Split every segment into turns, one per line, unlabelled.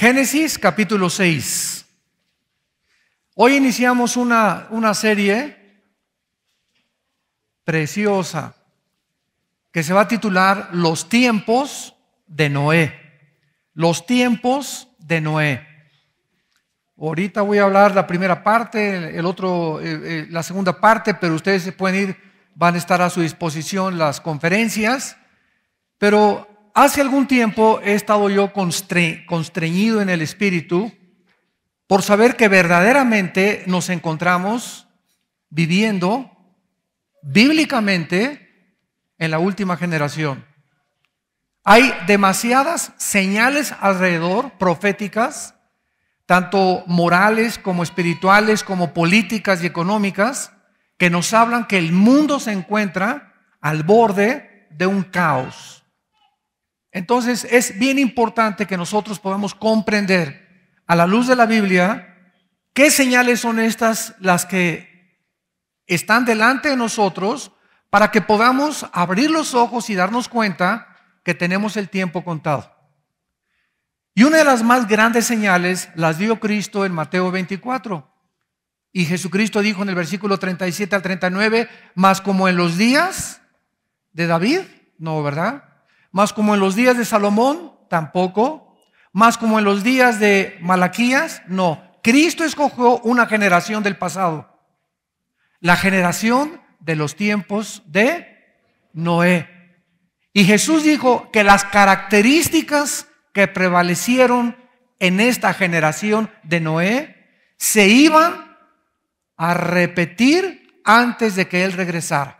Génesis capítulo 6. Hoy iniciamos una serie preciosa que se va a titular Los tiempos de Noé. Los tiempos de Noé. Ahorita voy a hablar la primera parte, la segunda parte, pero ustedes se pueden ir, van a estar a su disposición las conferencias. Pero hace algún tiempo he estado yo constreñido en el espíritu por saber que verdaderamente nos encontramos viviendo bíblicamente en la última generación. Hay demasiadas señales alrededor, proféticas, tanto morales como espirituales, como políticas y económicas, que nos hablan que el mundo se encuentra al borde de un caos. Entonces es bien importante que nosotros podamos comprender a la luz de la Biblia qué señales son estas las que están delante de nosotros para que podamos abrir los ojos y darnos cuenta que tenemos el tiempo contado. Y una de las más grandes señales las dio Cristo en Mateo 24. Y Jesucristo dijo en el versículo 37 al 39, más como en los días de David, no, ¿verdad? Más como en los días de Salomón, tampoco. Más como en los días de Malaquías, no. Cristo escogió una generación del pasado. La generación de los tiempos de Noé. Y Jesús dijo que las características que prevalecieron en esta generación de Noé se iban a repetir antes de que Él regresara.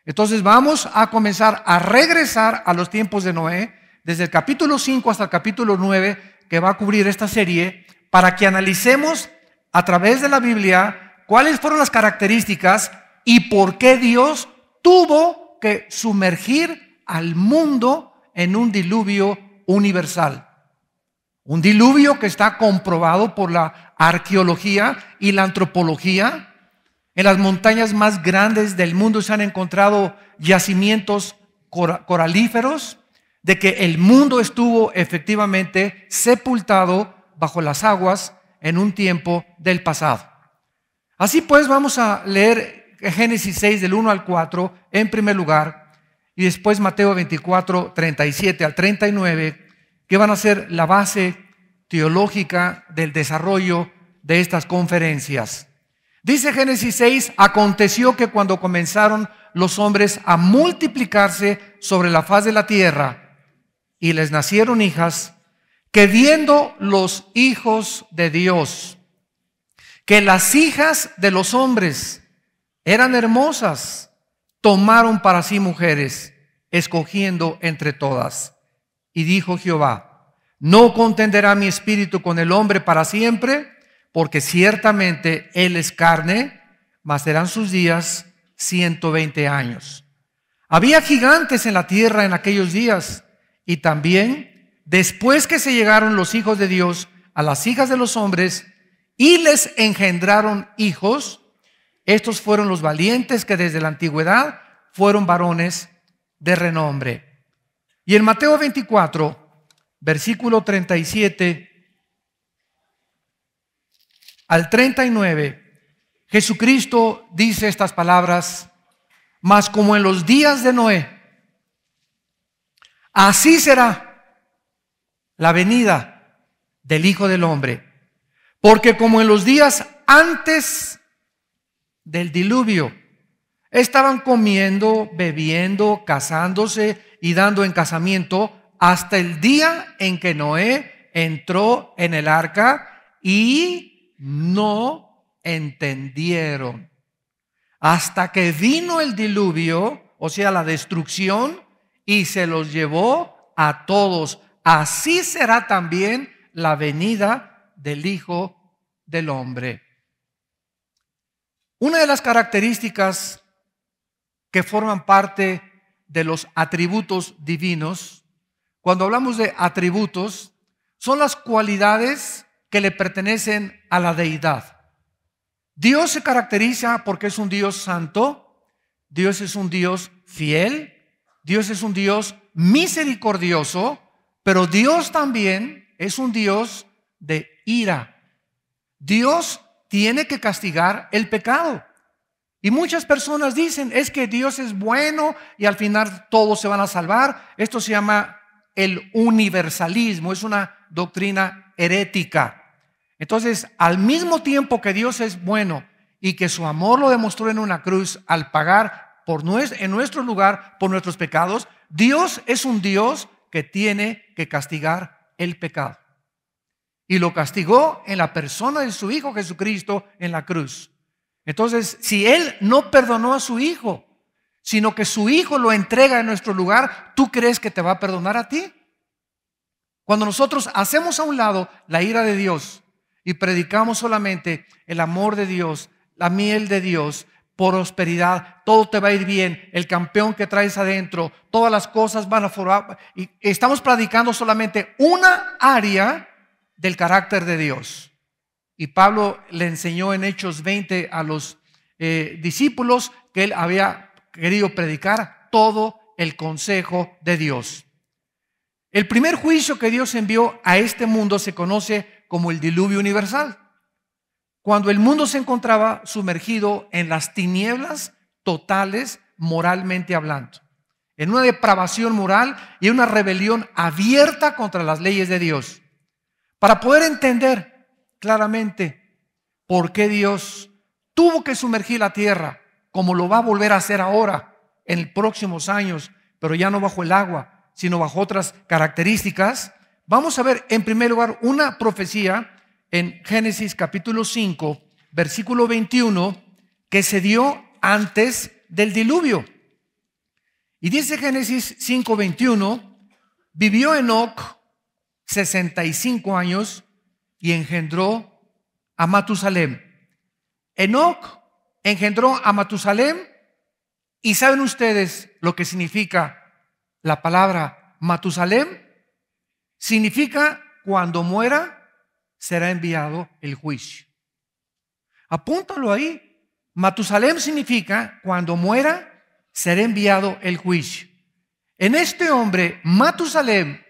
Entonces vamos a comenzar a regresar a los tiempos de Noé, desde el capítulo 5 hasta el capítulo 9, que va a cubrir esta serie, para que analicemos a través de la Biblia cuáles fueron las características y por qué Dios tuvo que sumergir al mundo en un diluvio universal. Un diluvio que está comprobado por la arqueología y la antropología. En las montañas más grandes del mundo se han encontrado yacimientos coralíferos de que el mundo estuvo efectivamente sepultado bajo las aguas en un tiempo del pasado. Así pues, vamos a leer Génesis 6 del 1 al 4 en primer lugar y después Mateo 24, 37 al 39, que van a ser la base teológica del desarrollo de estas conferencias. Dice Génesis 6, aconteció que cuando comenzaron los hombres a multiplicarse sobre la faz de la tierra y les nacieron hijas, que viendo los hijos de Dios, que las hijas de los hombres eran hermosas, tomaron para sí mujeres, escogiendo entre todas. Y dijo Jehová, no contenderá mi espíritu con el hombre para siempre, porque ciertamente él es carne, mas serán sus días 120 años. Había gigantes en la tierra en aquellos días, y también después que se llegaron los hijos de Dios a las hijas de los hombres, y les engendraron hijos, estos fueron los valientes que desde la antigüedad fueron varones de renombre. Y en Mateo 24, versículo 37 al 39, Jesucristo dice estas palabras, mas como en los días de Noé, así será la venida del Hijo del Hombre. Porque como en los días antes del diluvio, estaban comiendo, bebiendo, casándose y dando en casamiento hasta el día en que Noé entró en el arca y no entendieron. Hasta que vino el diluvio, o sea, la destrucción, y se los llevó a todos. Así será también la venida del Hijo del Hombre. Una de las características que forman parte de los atributos divinos, cuando hablamos de atributos, son las cualidades que le pertenecen a la deidad. Dios se caracteriza porque es un Dios santo, Dios es un Dios fiel, Dios es un Dios misericordioso, pero Dios también es un Dios de ira. Dios tiene que castigar el pecado. Y muchas personas dicen, es que Dios es bueno y al final todos se van a salvar. Esto se llama el universalismo, es una doctrina herética. Entonces, al mismo tiempo que Dios es bueno y que su amor lo demostró en una cruz al pagar en nuestro lugar por nuestros pecados, Dios es un Dios que tiene que castigar el pecado. Y lo castigó en la persona de su Hijo Jesucristo en la cruz. Entonces, si Él no perdonó a su Hijo, sino que su Hijo lo entrega en nuestro lugar, ¿tú crees que te va a perdonar a ti? Cuando nosotros hacemos a un lado la ira de Dios y predicamos solamente el amor de Dios, la miel de Dios, prosperidad, todo te va a ir bien, el campeón que traes adentro, todas las cosas van a formar, y estamos predicando solamente una área del carácter de Dios. Y Pablo le enseñó en Hechos 20 a los discípulos que él había querido predicar todo el consejo de Dios. El primer juicio que Dios envió a este mundo se conoce como el diluvio universal. Cuando el mundo se encontraba sumergido en las tinieblas totales, moralmente hablando, en una depravación moral y una rebelión abierta contra las leyes de Dios. Para poder entender claramente por qué Dios tuvo que sumergir la tierra, como lo va a volver a hacer ahora, en próximos años, pero ya no bajo el agua, sino bajo otras características, vamos a ver en primer lugar una profecía en Génesis capítulo 5, versículo 21, que se dio antes del diluvio. Y dice Génesis 5, 21, vivió Enoc 65 años y engendró a Matusalem. Enoc engendró a Matusalem, y ¿saben ustedes lo que significa la palabra Matusalem? Significa cuando muera será enviado el juicio. Apúntalo ahí. Matusalem significa cuando muera será enviado el juicio. En este hombre, Matusalem,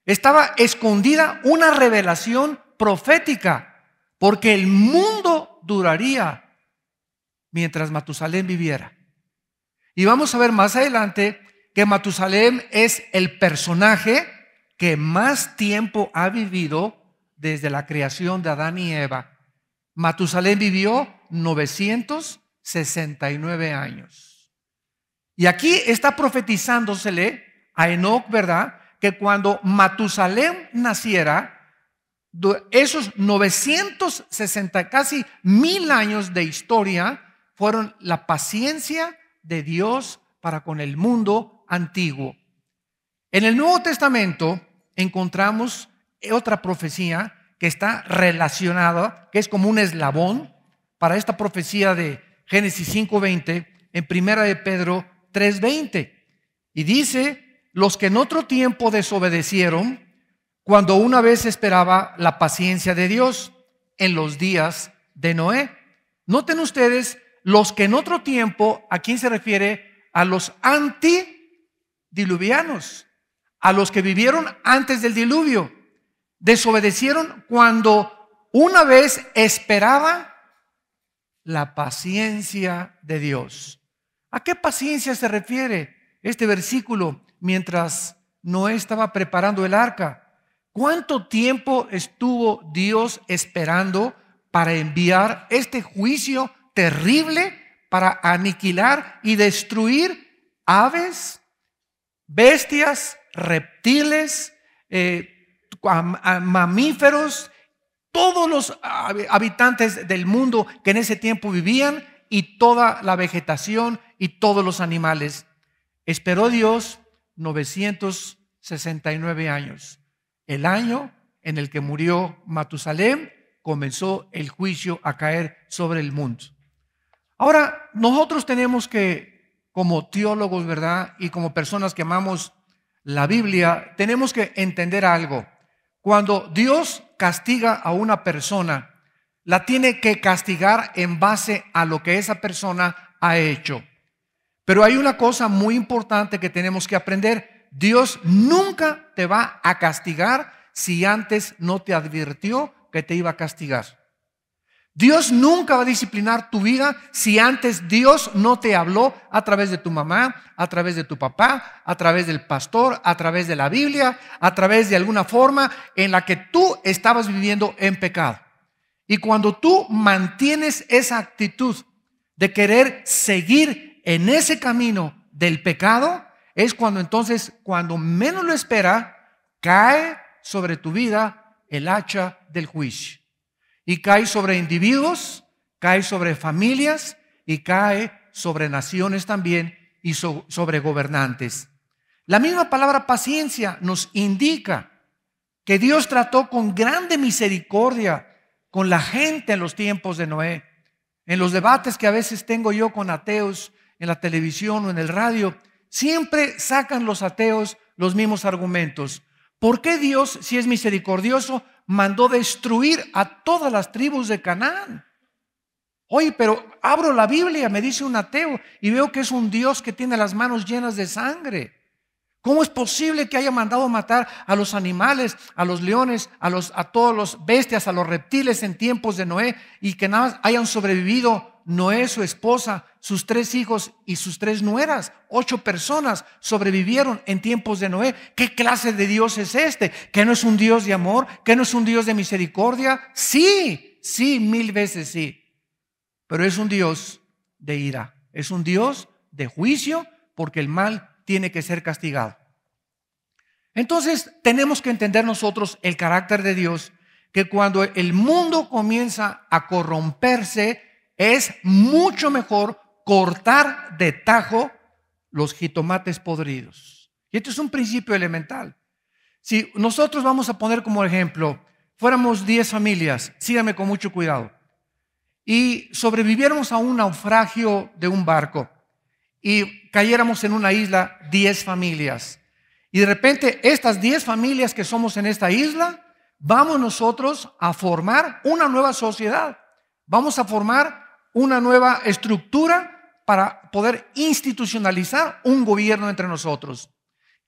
estaba escondida una revelación profética, porque el mundo duraría mientras Matusalem viviera. Y vamos a ver más adelante que Matusalem es el personaje que más tiempo ha vivido desde la creación de Adán y Eva. Matusalem vivió 969 años. Y aquí está profetizándosele a Enoc, ¿verdad?, que cuando Matusalem naciera, esos 960, casi 1000 años de historia, fueron la paciencia de Dios para con el mundo antiguo. En el Nuevo Testamento encontramos otra profecía que está relacionada, que es como un eslabón para esta profecía de Génesis 5:20 en Primera de Pedro 3:20. Y dice: los que en otro tiempo desobedecieron, cuando una vez esperaba la paciencia de Dios en los días de Noé. Noten ustedes, los que en otro tiempo, ¿a quién se refiere? A los antidiluvianos, a los que vivieron antes del diluvio. Desobedecieron cuando una vez esperaba la paciencia de Dios. ¿A qué paciencia se refiere este versículo? Mientras Noé estaba preparando el arca, ¿cuánto tiempo estuvo Dios esperando para enviar este juicio terrible para aniquilar y destruir aves, bestias, reptiles, mamíferos, todos los habitantes del mundo que en ese tiempo vivían, y toda la vegetación y todos los animales? Esperó Dios 969 años. El año en el que murió Matusalem, comenzó el juicio a caer sobre el mundo. Ahora, nosotros tenemos que, como teólogos, ¿verdad?, y como personas que amamos la Biblia, tenemos que entender algo. Cuando Dios castiga a una persona, la tiene que castigar en base a lo que esa persona ha hecho. Pero hay una cosa muy importante que tenemos que aprender: Dios nunca te va a castigar si antes no te advirtió que te iba a castigar. Dios nunca va a disciplinar tu vida si antes Dios no te habló a través de tu mamá, a través de tu papá, a través del pastor, a través de la Biblia, a través de alguna forma en la que tú estabas viviendo en pecado. Y cuando tú mantienes esa actitud de querer seguir en ese camino del pecado, es cuando entonces, cuando menos lo espera, cae sobre tu vida el hacha del juicio. Y cae sobre individuos, cae sobre familias y cae sobre naciones también y sobre gobernantes. La misma palabra paciencia nos indica que Dios trató con grande misericordia con la gente en los tiempos de Noé. En los debates que a veces tengo yo con ateos en la televisión o en el radio, siempre sacan los ateos los mismos argumentos. ¿Por qué Dios, si es misericordioso, mandó destruir a todas las tribus de Canaán? Oye, pero abro la Biblia, me dice un ateo, y veo que es un Dios que tiene las manos llenas de sangre. ¿Cómo es posible que haya mandado matar a los animales, a los leones, a todos los bestias, a los reptiles en tiempos de Noé, y que nada más hayan sobrevivido Noé, su esposa, sus 3 hijos y sus 3 nueras? 8 personas sobrevivieron en tiempos de Noé. ¿Qué clase de Dios es este? ¿Que no es un Dios de amor? ¿Que no es un Dios de misericordia? Sí, 1000 veces sí. Pero es un Dios de ira, es un Dios de juicio, porque el mal tiene que ser castigado. Entonces tenemos que entender nosotros el carácter de Dios, que cuando el mundo comienza a corromperse, es mucho mejor cortar de tajo los jitomates podridos. Y esto es un principio elemental. Si nosotros vamos a poner como ejemplo, fuéramos 10 familias, síganme con mucho cuidado, y sobreviviéramos a un naufragio de un barco, y cayéramos en una isla 10 familias. Y de repente estas 10 familias que somos en esta isla, vamos nosotros a formar una nueva sociedad. Vamos a formar una nueva estructura para poder institucionalizar un gobierno entre nosotros.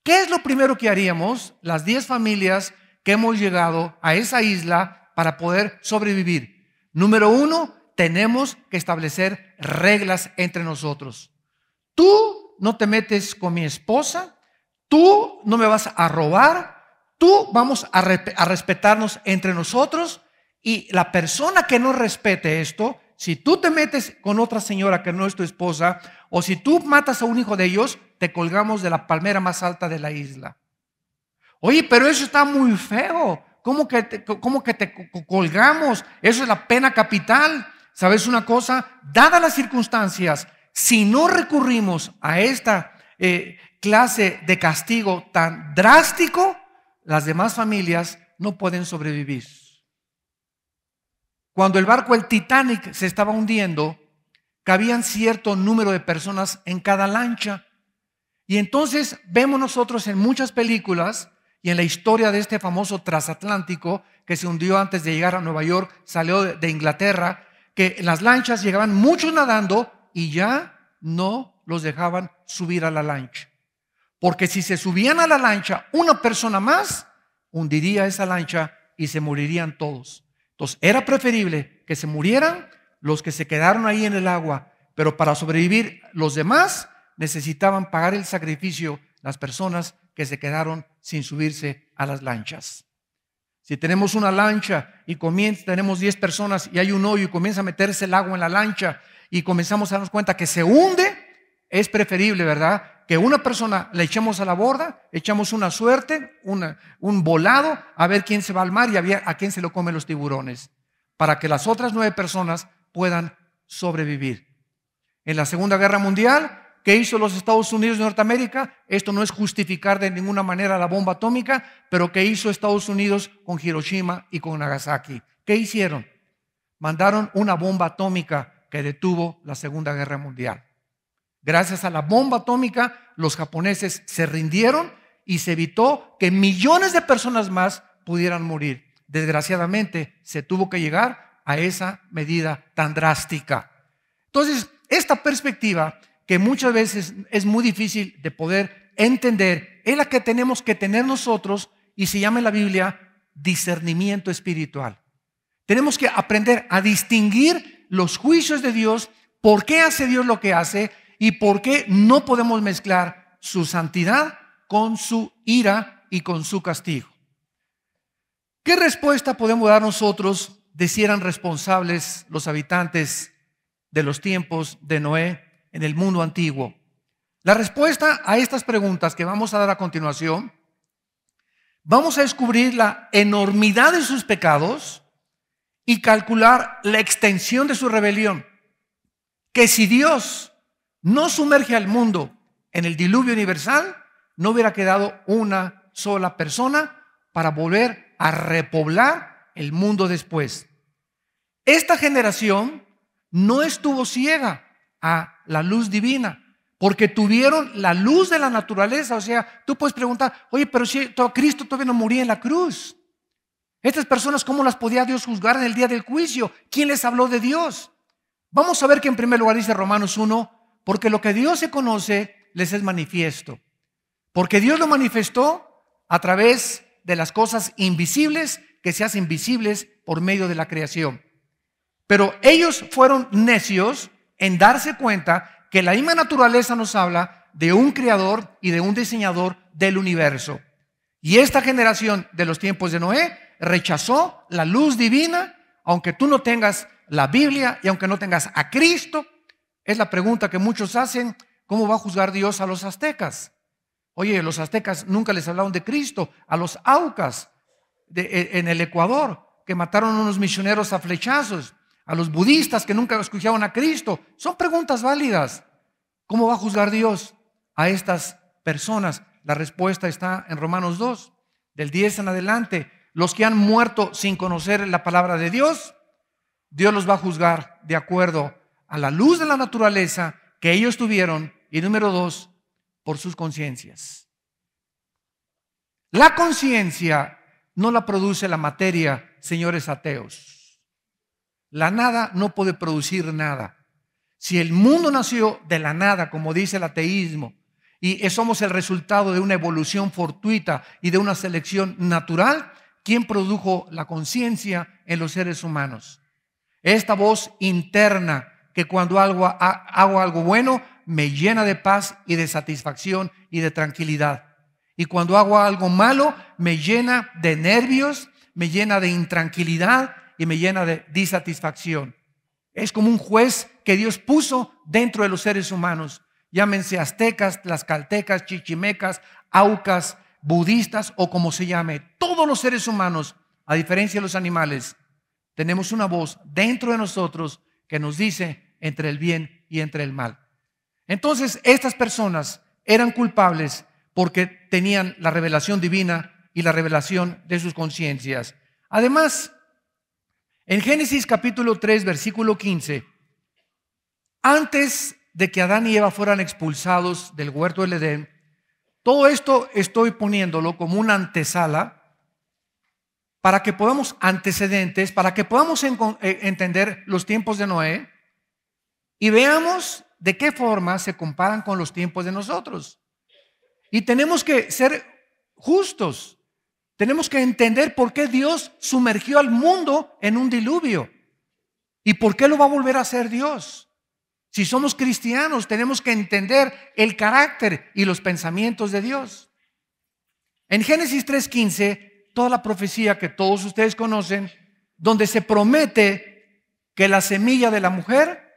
¿Qué es lo primero que haríamos las 10 familias que hemos llegado a esa isla para poder sobrevivir? Número 1, tenemos que establecer reglas entre nosotros. Tú no te metes con mi esposa, tú no me vas a robar, tú vamos a respetarnos entre nosotros, y la persona que no respete esto, si tú te metes con otra señora que no es tu esposa, o si tú matas a un hijo de ellos, te colgamos de la palmera más alta de la isla. Oye, pero eso está muy feo. ¿Cómo que te colgamos? Eso es la pena capital. ¿Sabes una cosa? Dadas las circunstancias, si no recurrimos a esta clase de castigo tan drástico, las demás familias no pueden sobrevivir. Cuando el barco, el Titanic, se estaba hundiendo, cabían cierto número de personas en cada lancha. Y entonces vemos nosotros en muchas películas y en la historia de este famoso transatlántico que se hundió antes de llegar a Nueva York, salió de Inglaterra, que en las lanchas llegaban muchos nadando y ya no los dejaban subir a la lancha. Porque si se subían a la lancha, una persona más hundiría esa lancha y se morirían todos. Entonces era preferible que se murieran los que se quedaron ahí en el agua, pero para sobrevivir los demás necesitaban pagar el sacrificio las personas que se quedaron sin subirse a las lanchas. Si tenemos una lancha y tenemos 10 personas y hay un hoyo y comienza a meterse el agua en la lancha y comenzamos a darnos cuenta que se hunde, es preferible, ¿verdad?, que una persona la echemos a la borda, echamos una suerte, un volado, a ver quién se va al mar y a quién se lo comen los tiburones, para que las otras 9 personas puedan sobrevivir. En la Segunda Guerra Mundial, ¿qué hizo los Estados Unidos de Norteamérica? Esto no es justificar de ninguna manera la bomba atómica, pero ¿qué hizo Estados Unidos con Hiroshima y con Nagasaki? ¿Qué hicieron? Mandaron una bomba atómica que detuvo la Segunda Guerra Mundial. Gracias a la bomba atómica, los japoneses se rindieron y se evitó que millones de personas más pudieran morir. Desgraciadamente, se tuvo que llegar a esa medida tan drástica. Entonces, esta perspectiva, que muchas veces es muy difícil de poder entender, es la que tenemos que tener nosotros, y se llama en la Biblia discernimiento espiritual. Tenemos que aprender a distinguir los juicios de Dios, por qué hace Dios lo que hace y por qué no podemos mezclar su santidad con su ira y con su castigo. ¿Qué respuesta podemos dar nosotros de si eran responsables los habitantes de los tiempos de Noé en el mundo antiguo? La respuesta a estas preguntas que vamos a dar a continuación, vamos a descubrir la enormidad de sus pecados y calcular la extensión de su rebelión. Que si Dios no sumerge al mundo en el diluvio universal, no hubiera quedado una sola persona para volver a repoblar el mundo después. Esta generación no estuvo ciega a la luz divina, porque tuvieron la luz de la naturaleza. O sea, tú puedes preguntar, oye, pero si Cristo todavía no moría en la cruz. Estas personas, ¿cómo las podía Dios juzgar en el día del juicio? ¿Quién les habló de Dios? Vamos a ver que en primer lugar dice Romanos 1, porque lo que Dios se conoce les es manifiesto. Porque Dios lo manifestó a través de las cosas invisibles que se hacen visibles por medio de la creación. Pero ellos fueron necios en darse cuenta que la misma naturaleza nos habla de un creador y de un diseñador del universo. Y esta generación de los tiempos de Noé rechazó la luz divina, aunque tú no tengas la Biblia y aunque no tengas a Cristo. Es la pregunta que muchos hacen: ¿cómo va a juzgar Dios a los aztecas? Oye, los aztecas nunca les hablaron de Cristo. A los aucas en el Ecuador, que mataron a unos misioneros a flechazos. A los budistas que nunca escucharon a Cristo. Son preguntas válidas. ¿Cómo va a juzgar Dios a estas personas? La respuesta está en Romanos 2, del 10 en adelante. Los que han muerto sin conocer la palabra de Dios, Dios los va a juzgar de acuerdo a la luz de la naturaleza que ellos tuvieron. Y número 2, por sus conciencias. La conciencia no la produce la materia, señores ateos. La nada no puede producir nada. Si el mundo nació de la nada, como dice el ateísmo, y somos el resultado de una evolución fortuita y de una selección natural, ¿quién produjo la conciencia en los seres humanos? Esta voz interna que cuando hago algo bueno me llena de paz y de satisfacción y de tranquilidad. Y cuando hago algo malo me llena de nervios, me llena de intranquilidad y me llena de disatisfacción. Es como un juez que Dios puso dentro de los seres humanos. Llámense aztecas, tlaxcaltecas, chichimecas, aucas, budistas o como se llame. Todos los seres humanos, a diferencia de los animales, tenemos una voz dentro de nosotros que nos dice entre el bien y entre el mal. Entonces, estas personas eran culpables porque tenían la revelación divina y la revelación de sus conciencias. Además, en Génesis capítulo 3, versículo 15, antes de que Adán y Eva fueran expulsados del huerto del Edén, todo esto estoy poniéndolo como una antesala para que podamos antecedentes, para que podamos entender los tiempos de Noé y veamos de qué forma se comparan con los tiempos de nosotros. Y tenemos que ser justos. Tenemos que entender por qué Dios sumergió al mundo en un diluvio y por qué lo va a volver a hacer Dios. Si somos cristianos, tenemos que entender el carácter y los pensamientos de Dios. En Génesis 3:15, toda la profecía que todos ustedes conocen, donde se promete que la semilla de la mujer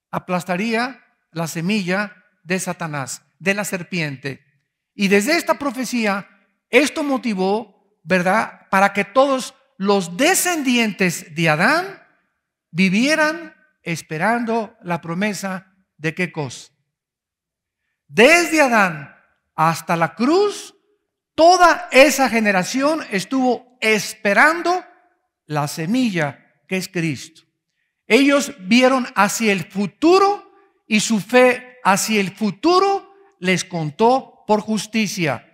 aplastaría la semilla de Satanás, de la serpiente. Y desde esta profecía, esto motivó, ¿verdad?, para que todos los descendientes de Adán vivieran esperando la promesa de ¿qué cosa? Desde Adán hasta la cruz, toda esa generación estuvo esperando la semilla que es Cristo. Ellos vieron hacia el futuro y su fe hacia el futuro les contó por justicia.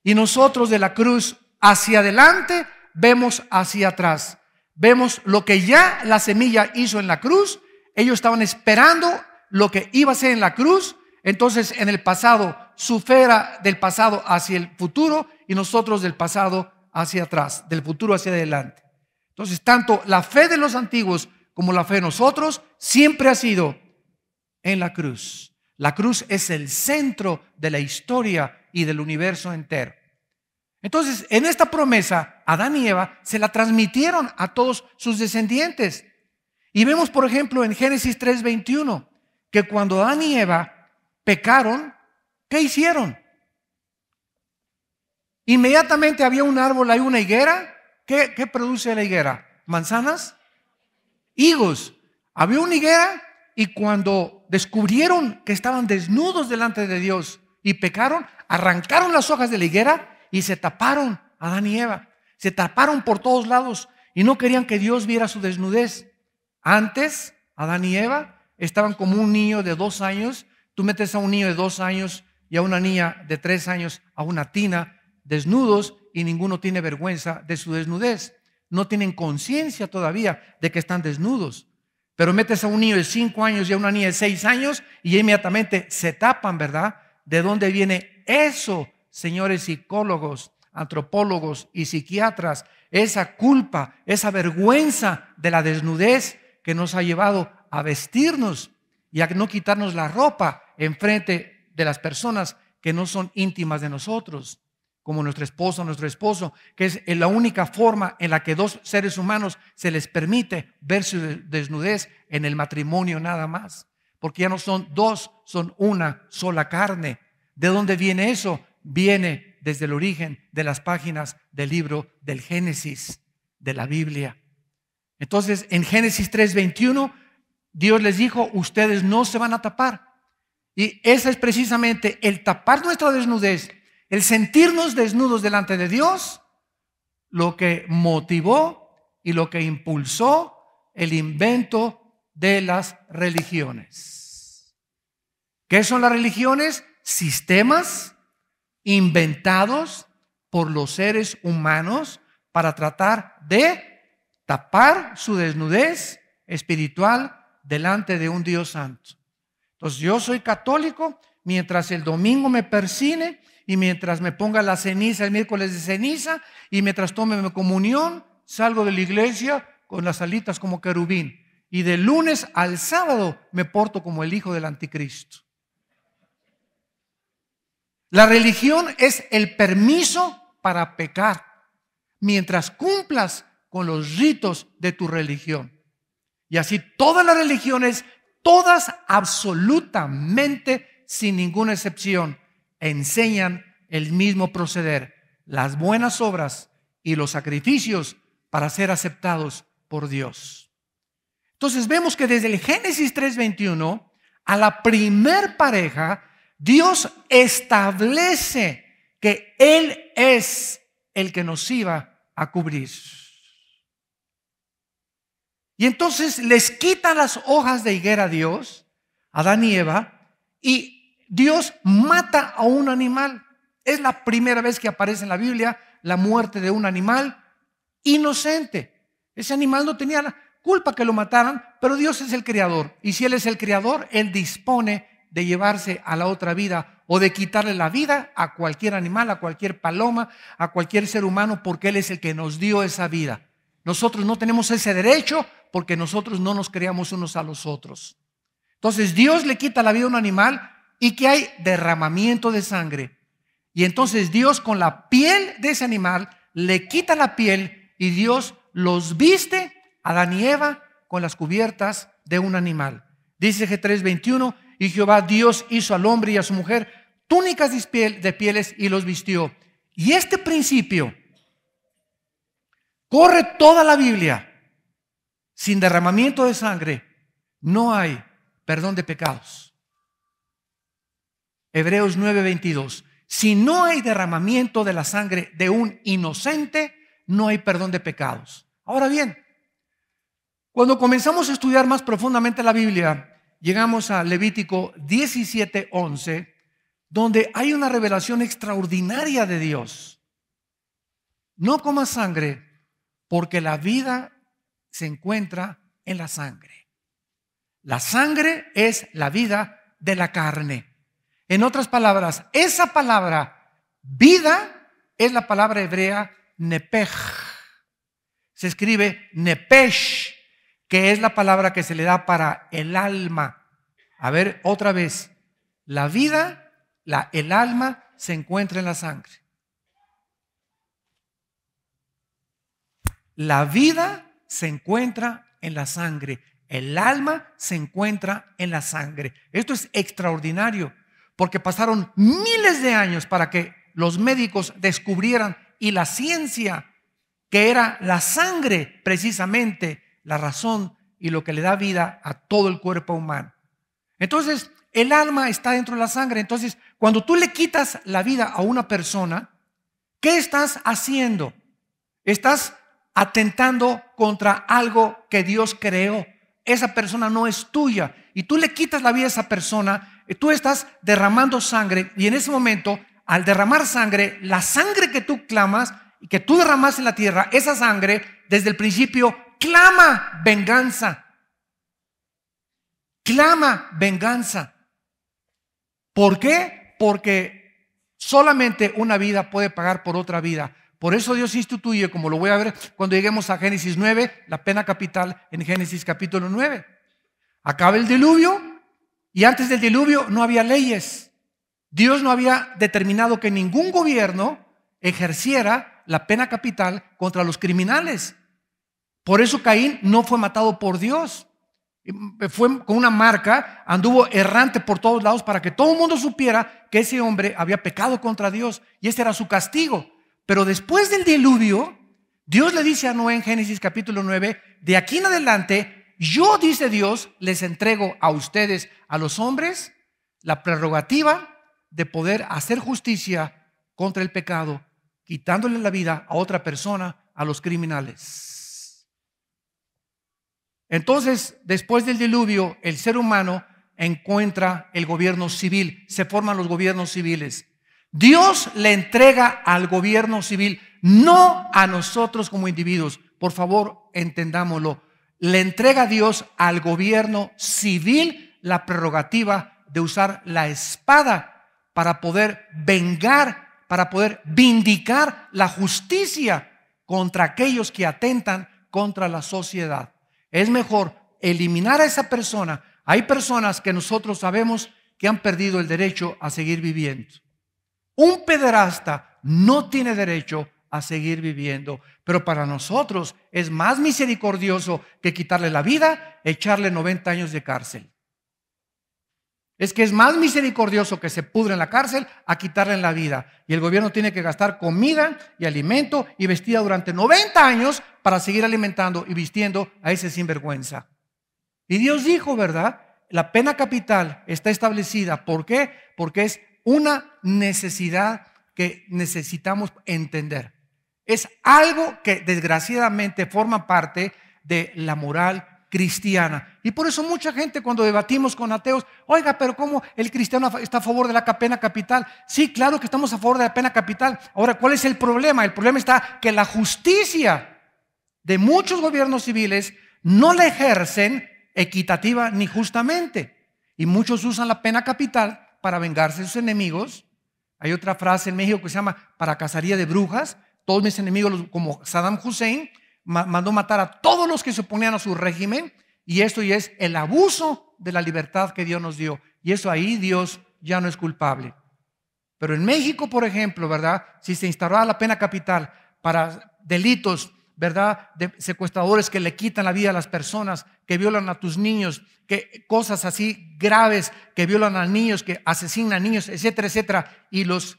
Y nosotros de la cruz hacia adelante vemos hacia atrás. Vemos lo que ya la semilla hizo en la cruz. Ellos estaban esperando lo que iba a ser en la cruz. Entonces en el pasado, su fe era del pasado hacia el futuro y nosotros del pasado hacia atrás, del futuro hacia adelante. Entonces, tanto la fe de los antiguos como la fe de nosotros siempre ha sido en la cruz. La cruz es el centro de la historia y del universo entero. Entonces, en esta promesa, Adán y Eva se la transmitieron a todos sus descendientes. Y vemos, por ejemplo, en Génesis 3:21, que cuando Adán y Eva pecaron, ¿qué hicieron? Inmediatamente había un árbol, hay una higuera. ¿Qué produce la higuera? ¿Manzanas? Higos. Había una higuera y cuando descubrieron que estaban desnudos delante de Dios y pecaron, arrancaron las hojas de la higuera y se taparon, Adán y Eva. Se taparon por todos lados y no querían que Dios viera su desnudez. Antes, Adán y Eva estaban como un niño de 2 años. Tú metes a un niño de 2 años y a una niña de 3 años a una tina, desnudos, y ninguno tiene vergüenza de su desnudez. No tienen conciencia todavía de que están desnudos. Pero metes a un niño de 5 años y a una niña de 6 años y inmediatamente se tapan, ¿verdad? ¿De dónde viene eso, señores psicólogos, antropólogos y psiquiatras? Esa culpa, esa vergüenza de la desnudez que nos ha llevado a vestirnos y a no quitarnos la ropa enfrente de las personas que no son íntimas de nosotros, como nuestra esposa o nuestro esposo, que es la única forma en la que 2 seres humanos se les permite ver su desnudez en el matrimonio nada más, porque ya no son 2, son una sola carne. ¿De dónde viene eso? Viene desde el origen de las páginas del libro del Génesis, de la Biblia. Entonces, en Génesis 3:21, Dios les dijo, ustedes no se van a tapar. Y ese es precisamente el tapar nuestra desnudez, el sentirnos desnudos delante de Dios, lo que motivó y lo que impulsó el invento de las religiones. ¿Qué son las religiones? Sistemas inventados por los seres humanos para tratar de tapar su desnudez espiritual delante de un Dios santo. Entonces yo soy católico mientras el domingo me persine y mientras me ponga la ceniza el miércoles de ceniza y mientras tome mi comunión, salgo de la iglesia con las alitas como querubín y de lunes al sábado me porto como el hijo del anticristo. La religión es el permiso para pecar mientras cumplas con los ritos de tu religión. Y así todas las religiones, todas absolutamente sin ninguna excepción, enseñan el mismo proceder, las buenas obras y los sacrificios para ser aceptados por Dios. Entonces vemos que desde el Génesis 3:21 a la primer pareja, Dios establece que Él es el que nos iba a cubrir. Y entonces les quitan las hojas de higuera a Dios, a Adán y Eva, y Dios mata a un animal. Es la primera vez que aparece en la Biblia la muerte de un animal inocente. Ese animal no tenía la culpa que lo mataran, pero Dios es el creador. Y si Él es el creador, Él dispone de llevarse a la otra vida o de quitarle la vida a cualquier animal, a cualquier paloma, a cualquier ser humano, porque Él es el que nos dio esa vida. Nosotros no tenemos ese derecho porque nosotros no nos creamos unos a los otros. Entonces Dios le quita la vida a un animal y que hay derramamiento de sangre. Y entonces Dios con la piel de ese animal le quita la piel y Dios los viste a Adán y Eva con las cubiertas de un animal. Dice G 3:21, y Jehová Dios hizo al hombre y a su mujer túnicas de pieles y los vistió. Y este principio corre toda la Biblia. Sin derramamiento de sangre no hay perdón de pecados. Hebreos 9:22. Si no hay derramamiento de la sangre de un inocente, no hay perdón de pecados. Ahora bien, cuando comenzamos a estudiar más profundamente la Biblia, llegamos a Levítico 17:11, donde hay una revelación extraordinaria de Dios. No comas sangre, porque la vida se encuentra en la sangre. La sangre es la vida de la carne. En otras palabras, esa palabra vida es la palabra hebrea nepej. Se escribe nepesh, que es la palabra que se le da para el alma. A ver, otra vez. La vida, el alma se encuentra en la sangre. La vida se encuentra en la sangre. El alma se encuentra en la sangre. Esto es extraordinario, porque pasaron miles de años para que los médicos descubrieran, y la ciencia, que era la sangre precisamente la razón y lo que le da vida a todo el cuerpo humano. Entonces, el alma está dentro de la sangre. Entonces, cuando tú le quitas la vida a una persona, ¿qué estás haciendo? Estás atentando contra algo que Dios creó. Esa persona no es tuya y tú le quitas la vida a esa persona. Tú estás derramando sangre, y en ese momento, al derramar sangre, la sangre que tú clamas y que tú derramas en la tierra, esa sangre desde el principio clama venganza. Clama venganza. ¿Por qué? Porque solamente una vida puede pagar por otra vida. Por eso Dios instituye, como lo voy a ver cuando lleguemos a Génesis 9, la pena capital en Génesis capítulo 9. Acaba el diluvio, y antes del diluvio no había leyes. Dios no había determinado que ningún gobierno ejerciera la pena capital contra los criminales. Por eso Caín no fue matado por Dios. Fue con una marca, anduvo errante por todos lados para que todo el mundo supiera que ese hombre había pecado contra Dios, y ese era su castigo. Pero después del diluvio, Dios le dice a Noé en Génesis capítulo 9, de aquí en adelante, yo, dice Dios, les entrego a ustedes, a los hombres, la prerrogativa de poder hacer justicia contra el pecado, quitándole la vida a otra persona, a los criminales. Entonces, después del diluvio, el ser humano encuentra el gobierno civil, se forman los gobiernos civiles. Dios le entrega al gobierno civil, no a nosotros como individuos. Por favor, entendámoslo. Le entrega a Dios al gobierno civil la prerrogativa de usar la espada para poder vengar, para poder vindicar la justicia contra aquellos que atentan contra la sociedad. Es mejor eliminar a esa persona. Hay personas que nosotros sabemos que han perdido el derecho a seguir viviendo. Un pederasta no tiene derecho a seguir viviendo, pero para nosotros es más misericordioso que quitarle la vida, echarle 90 años de cárcel. Es que es más misericordioso que se pudre en la cárcel a quitarle la vida. Y el gobierno tiene que gastar comida y alimento y vestida durante 90 años para seguir alimentando y vistiendo a ese sinvergüenza. Y Dios dijo, ¿verdad? La pena capital está establecida. ¿Por qué? Porque es una necesidad que necesitamos entender. Es algo que desgraciadamente forma parte de la moral cristiana. Y por eso mucha gente, cuando debatimos con ateos, oiga, pero ¿cómo el cristiano está a favor de la pena capital? Sí, claro que estamos a favor de la pena capital. Ahora, ¿cuál es el problema? El problema está que la justicia de muchos gobiernos civiles no la ejercen equitativa ni justamente. Y muchos usan la pena capital para vengarse de sus enemigos. Hay otra frase en México que se llama para cacería de brujas. Todos mis enemigos, como Saddam Hussein, mandó matar a todos los que se oponían a su régimen, y esto ya es el abuso de la libertad que Dios nos dio, y eso ahí Dios ya no es culpable. Pero en México, por ejemplo, ¿verdad? Si se instaurara la pena capital para delitos, ¿verdad? De secuestradores que le quitan la vida a las personas, que violan a tus niños, que cosas así graves, que violan a niños, que asesinan a niños, etcétera, etcétera, y los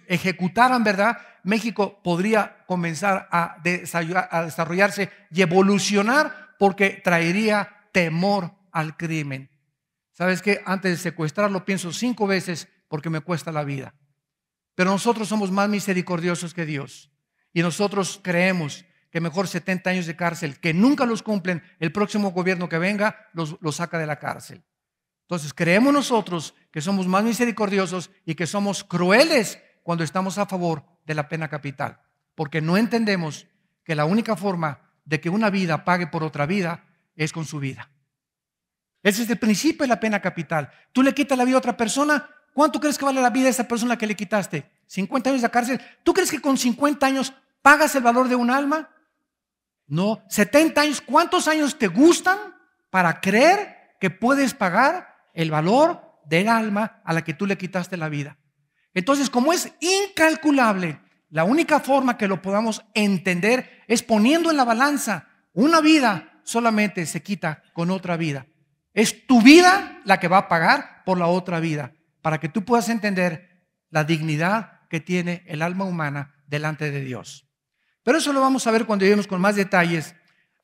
ejecutaran, ¿verdad? México podría comenzar a desarrollarse y evolucionar, porque traería temor al crimen. ¿Sabes qué? Antes de secuestrarlo pienso 5 veces porque me cuesta la vida. Pero nosotros somos más misericordiosos que Dios, y nosotros creemos que mejor 70 años de cárcel, que nunca los cumplen, el próximo gobierno que venga los saca de la cárcel. Entonces creemos nosotros que somos más misericordiosos y que somos crueles cuando estamos a favor de la pena capital, porque no entendemos que la única forma de que una vida pague por otra vida es con su vida. Ese es el principio de la pena capital. Tú le quitas la vida a otra persona, ¿cuánto crees que vale la vida de esa persona que le quitaste? 50 años de cárcel. ¿Tú crees que con 50 años pagas el valor de un alma? No. 70 años. ¿Cuántos años te gustan para creer que puedes pagar el valor del alma a la que tú le quitaste la vida? Entonces, como es incalculable, la única forma que lo podamos entender es poniendo en la balanza. Una vida solamente se quita con otra vida. Es tu vida la que va a pagar por la otra vida, para que tú puedas entender la dignidad que tiene el alma humana delante de Dios. Pero eso lo vamos a ver cuando lleguemos con más detalles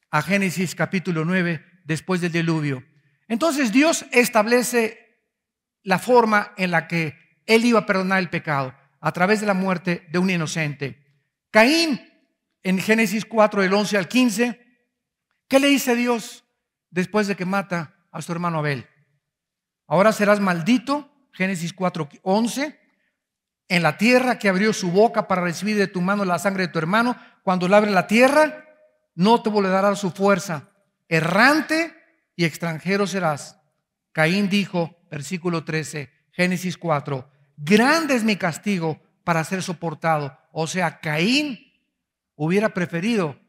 a Génesis capítulo 9, después del diluvio. Entonces Dios establece la forma en la que Él iba a perdonar el pecado, a través de la muerte de un inocente. Caín, en Génesis 4, del 11 al 15, ¿qué le dice Dios después de que mata a su hermano Abel? Ahora serás maldito, Génesis 4, 11, en la tierra que abrió su boca para recibir de tu mano la sangre de tu hermano. Cuando labre la tierra, no te volverá su fuerza. Errante y extranjero serás. Caín dijo, versículo 13, Génesis 4, grande es mi castigo para ser soportado. O sea, Caín hubiera preferido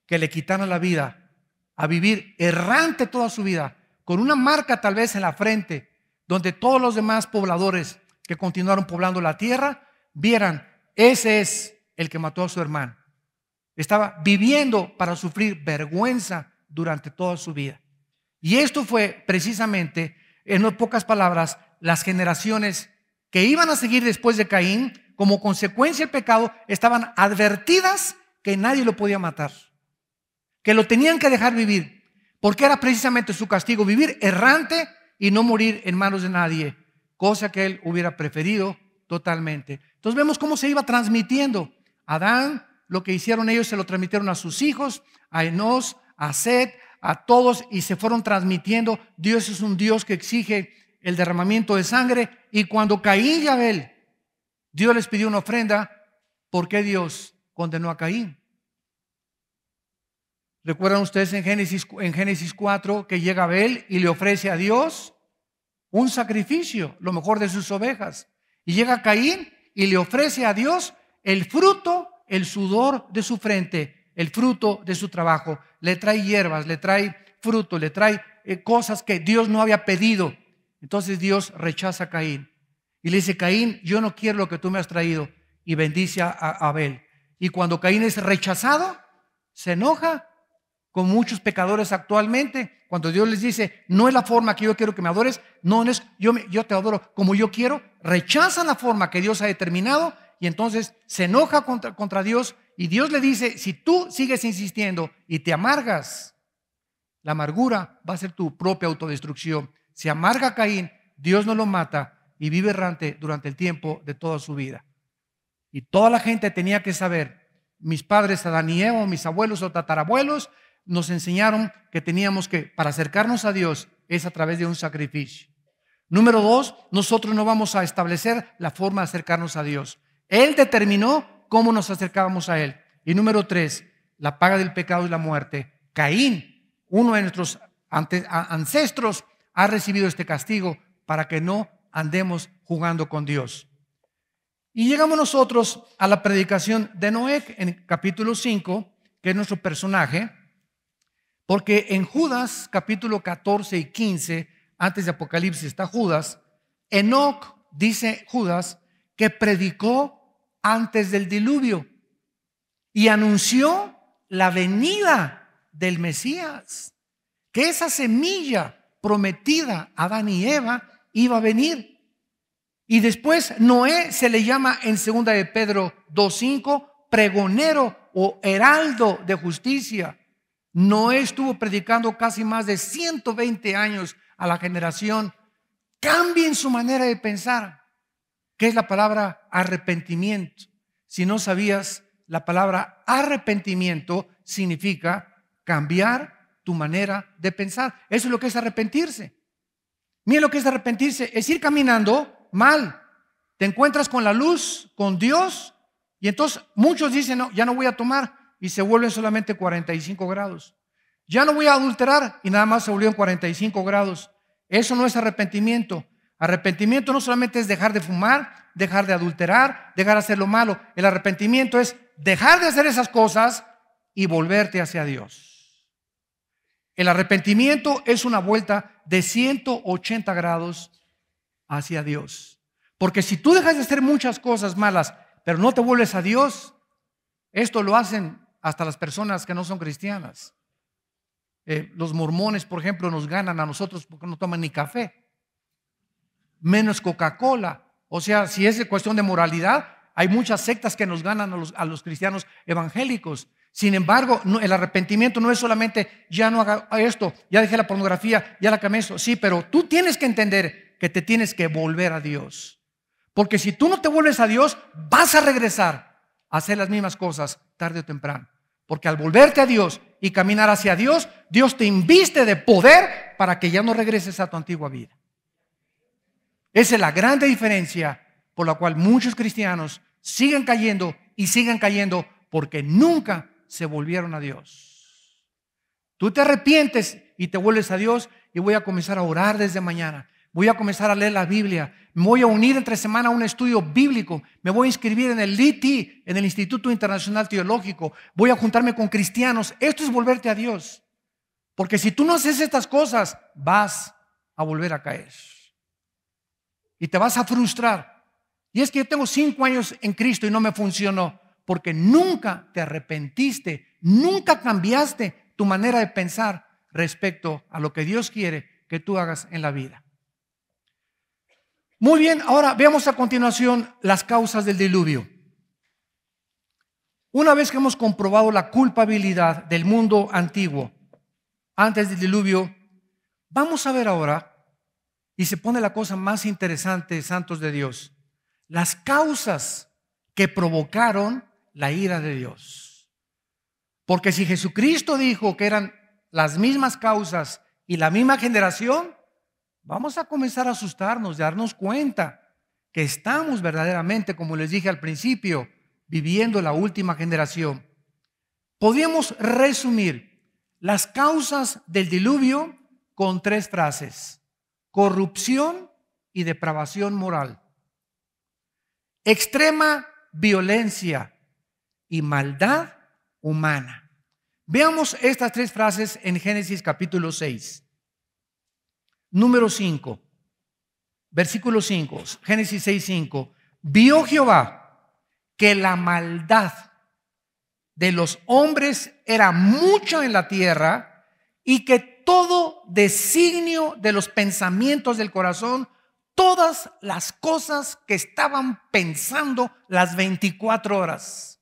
que le quitaran la vida a vivir errante toda su vida, con una marca tal vez en la frente, donde todos los demás pobladores que continuaron poblando la tierra vieran, ese es el que mató a su hermano. Estaba viviendo para sufrir vergüenza durante toda su vida. Y esto fue precisamente, en pocas palabras, las generaciones que iban a seguir después de Caín, como consecuencia del pecado, estaban advertidas que nadie lo podía matar, que lo tenían que dejar vivir, porque era precisamente su castigo, vivir errante y no morir en manos de nadie, cosa que él hubiera preferido totalmente. Entonces vemos cómo se iba transmitiendo. Adán, lo que hicieron ellos se lo transmitieron a sus hijos, a Enós, a Set, a todos, y se fueron transmitiendo. Dios es un Dios que exige el derramamiento de sangre, y cuando Caín y Abel, Dios les pidió una ofrenda, ¿por qué Dios condenó a Caín? ¿Recuerdan ustedes en Génesis 4 que llega Abel y le ofrece a Dios un sacrificio, lo mejor de sus ovejas? Y llega Caín y le ofrece a Dios el fruto, el sudor de su frente, el fruto de su trabajo. Le trae hierbas, le trae fruto, le trae cosas que Dios no había pedido. Entonces Dios rechaza a Caín y le dice, Caín, yo no quiero lo que tú me has traído, y bendice a Abel. Y cuando Caín es rechazado, se enoja, con muchos pecadores actualmente, cuando Dios les dice, no es la forma que yo quiero que me adores, no es yo te adoro como yo quiero, rechazan la forma que Dios ha determinado, y entonces se enoja contra Dios, y Dios le dice, si tú sigues insistiendo y te amargas, la amargura va a ser tu propia autodestrucción. Se amarga Caín, Dios no lo mata y vive errante durante el tiempo de toda su vida. Y toda la gente tenía que saber, mis padres Adán y Eva, mis abuelos o tatarabuelos, nos enseñaron que teníamos que, para acercarnos a Dios, es a través de un sacrificio. Número 2, nosotros no vamos a establecer la forma de acercarnos a Dios. Él determinó cómo nos acercábamos a Él. Y número 3, la paga del pecado es la muerte. Caín, uno de nuestros ancestros, ha recibido este castigo para que no andemos jugando con Dios. Y llegamos nosotros a la predicación de Noé en capítulo 5, que es nuestro personaje. Porque en Judas, capítulo 14 y 15, antes de Apocalipsis está Judas, Enoc, dice Judas, que predicó antes del diluvio y anunció la venida del Mesías, que esa semilla prometida a Adán y Eva iba a venir. Y después Noé se le llama en 2 de Pedro 2:5 pregonero o heraldo de justicia. Noé estuvo predicando casi más de 120 años a la generación. Cambien su manera de pensar. ¿Qué es la palabra arrepentimiento? Si no sabías, la palabra arrepentimiento significa cambiar tu manera de pensar. Eso es lo que es arrepentirse. Miren lo que es arrepentirse. Es ir caminando mal. Te encuentras con la luz, con Dios, y entonces muchos dicen, no, ya no voy a tomar, y se vuelven solamente 45 grados. Ya no voy a adulterar, y nada más se volvieron 45 grados. Eso no es arrepentimiento. Arrepentimiento no solamente es dejar de fumar, dejar de adulterar, dejar de hacer lo malo. El arrepentimiento es dejar de hacer esas cosas y volverte hacia Dios. El arrepentimiento es una vuelta de 180 grados hacia Dios. Porque si tú dejas de hacer muchas cosas malas, pero no te vuelves a Dios, esto lo hacen hasta las personas que no son cristianas. Los mormones, por ejemplo, nos ganan a nosotros porque no toman ni café, menos Coca-Cola. O sea, si es cuestión de moralidad, hay muchas sectas que nos ganan a los cristianos evangélicos. Sin embargo, el arrepentimiento no es solamente ya no haga esto, ya dejé la pornografía, ya la cambié eso. Sí, pero tú tienes que entender que te tienes que volver a Dios. Porque si tú no te vuelves a Dios, vas a regresar a hacer las mismas cosas tarde o temprano. Porque al volverte a Dios y caminar hacia Dios, Dios te inviste de poder para que ya no regreses a tu antigua vida. Esa es la gran diferencia por la cual muchos cristianos siguen cayendo y siguen cayendo porque nunca se volvieron a Dios. Tú te arrepientes y te vuelves a Dios y voy a comenzar a orar desde mañana. Voy a comenzar a leer la Biblia. Me voy a unir entre semana a un estudio bíblico. Me voy a inscribir en el ITI, en el Instituto Internacional Teológico. Voy a juntarme con cristianos. Esto es volverte a Dios. Porque si tú no haces estas cosas, vas a volver a caer. Y te vas a frustrar. Y es que yo tengo 5 años en Cristo y no me funcionó. Porque nunca te arrepentiste. Nunca cambiaste tu manera de pensar respecto a lo que Dios quiere que tú hagas en la vida. Muy bien, ahora veamos a continuación las causas del diluvio. Una vez que hemos comprobado la culpabilidad del mundo antiguo antes del diluvio, vamos a ver ahora, y se pone la cosa más interesante, santos de Dios, las causas que provocaron la ira de Dios. Porque si Jesucristo dijo que eran las mismas causas y la misma generación, vamos a comenzar a asustarnos, de darnos cuenta que estamos verdaderamente, como les dije al principio, viviendo la última generación. Podríamos resumir las causas del diluvio con 3 frases: corrupción y depravación moral, extrema violencia y maldad humana. Veamos estas 3 frases en Génesis capítulo 6. Número 5, versículo 5, Génesis 6:5. Vio Jehová que la maldad de los hombres era mucha en la tierra y que todo designio de los pensamientos del corazón, todas las cosas que estaban pensando las 24 horas,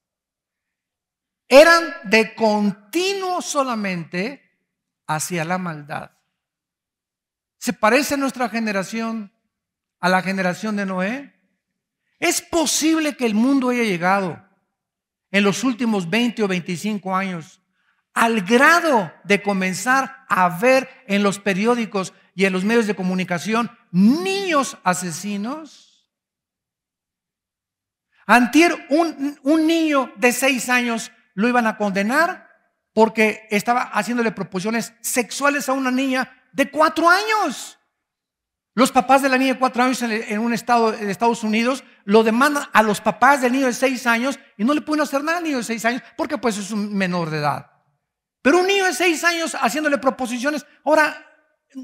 eran de continuo solamente hacia la maldad. ¿Se parece nuestra generación a la generación de Noé? ¿Es posible que el mundo haya llegado en los últimos 20 o 25 años al grado de comenzar a ver en los periódicos y en los medios de comunicación niños asesinos? Antier, un niño de 6 años lo iban a condenar porque estaba haciéndole proposiciones sexuales a una niña de 4 años. Los papás de la niña de 4 años en un estado de Estados Unidos lo demandan a los papás del niño de 6 años y no le pueden hacer nada al niño de 6 años porque pues es un menor de edad. Pero un niño de 6 años haciéndole proposiciones. Ahora,